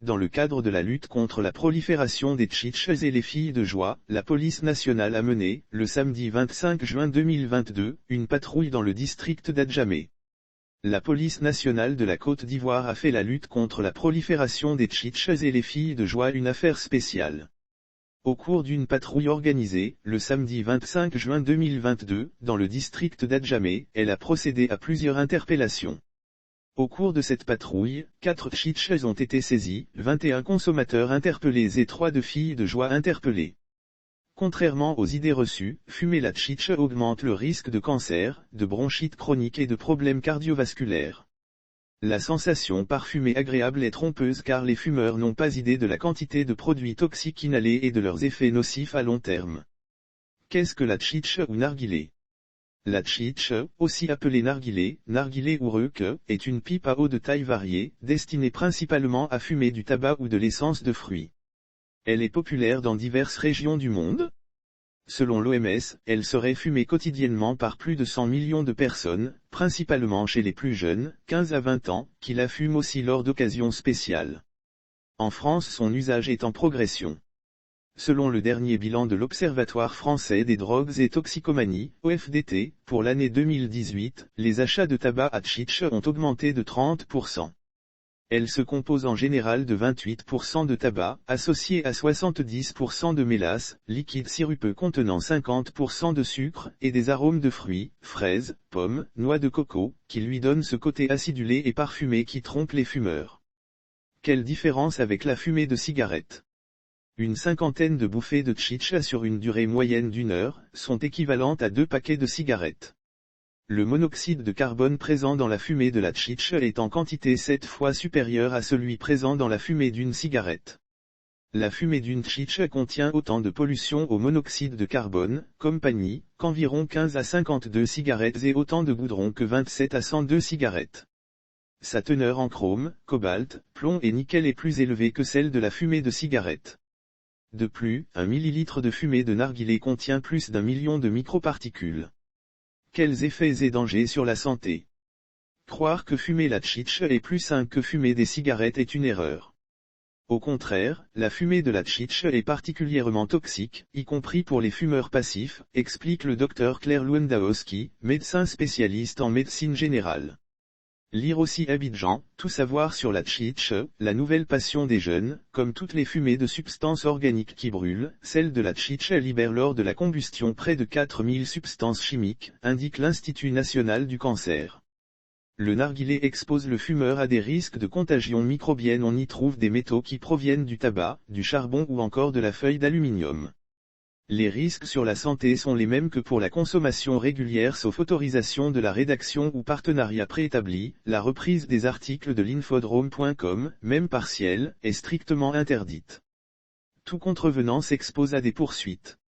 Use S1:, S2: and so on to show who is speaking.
S1: dans le cadre de la lutte contre la prolifération des tchitches et les filles de joie, la police nationale a mené, le samedi 25 juin 2022, une patrouille dans le district d'Adjamé. La police nationale de la Côte d'Ivoire a fait la lutte contre la prolifération des tchitches et les filles de joie une affaire spéciale. Au cours d'une patrouille organisée, le samedi 25 juin 2022, dans le district d'Adjamé, elle a procédé à plusieurs interpellations. Au cours de cette patrouille, 4 tchitches ont été saisis, 21 consommateurs interpellés et 3 de filles de joie interpellées. Contrairement aux idées reçues, fumer la tchitche augmente le risque de cancer, de bronchite chronique et de problèmes cardiovasculaires. La sensation parfumée agréable est trompeuse car les fumeurs n'ont pas idée de la quantité de produits toxiques inhalés et de leurs effets nocifs à long terme. Qu'est-ce que la tchitche ou narguilé? La tchitche, aussi appelée narguilé ou reuk, est une pipe à eau de taille variée, destinée principalement à fumer du tabac ou de l'essence de fruits. Elle est populaire dans diverses régions du monde. Selon l'OMS, elle serait fumée quotidiennement par plus de 100 millions de personnes, principalement chez les plus jeunes, 15 à 20 ans, qui la fument aussi lors d'occasions spéciales. En France, son usage est en progression. Selon le dernier bilan de l'Observatoire français des drogues et toxicomanies, OFDT, pour l'année 2018, les achats de tabac à tchitche ont augmenté de 30%. Elle se compose en général de 28% de tabac, associé à 70% de mélasse, liquide sirupeux contenant 50% de sucre, et des arômes de fruits, fraises, pommes, noix de coco, qui lui donnent ce côté acidulé et parfumé qui trompe les fumeurs. Quelle différence avec la fumée de cigarette? Une cinquantaine de bouffées de tchitche sur une durée moyenne d'1 heure, sont équivalentes à 2 paquets de cigarettes. Le monoxyde de carbone présent dans la fumée de la tchitche est en quantité 7 fois supérieure à celui présent dans la fumée d'une cigarette. La fumée d'une tchitche contient autant de pollution au monoxyde de carbone, compagnie, qu'environ 15 à 52 cigarettes et autant de goudron que 27 à 102 cigarettes. Sa teneur en chrome, cobalt, plomb et nickel est plus élevée que celle de la fumée de cigarette. De plus, 1 millilitre de fumée de narguilé contient plus d'1 million de microparticules. Quels effets et dangers sur la santé? Croire que fumer la tchitche est plus sain que fumer des cigarettes est une erreur. Au contraire, la fumée de la tchitche est particulièrement toxique, y compris pour les fumeurs passifs, explique le Dr Claire Lewandowski, médecin spécialiste en médecine générale. Lire aussi Abidjan, tout savoir sur la tchitche, la nouvelle passion des jeunes. Comme toutes les fumées de substances organiques qui brûlent, celle de la tchitche libère lors de la combustion près de 4000 substances chimiques, indique l'Institut national du cancer. Le narguilé expose le fumeur à des risques de contagion microbienne. On y trouve des métaux qui proviennent du tabac, du charbon ou encore de la feuille d'aluminium. Les risques sur la santé sont les mêmes que pour la consommation régulière sauf autorisation de la rédaction ou partenariat préétabli. La reprise des articles de l'infodrome.com, même partielle, est strictement interdite. Tout contrevenant s'expose à des poursuites.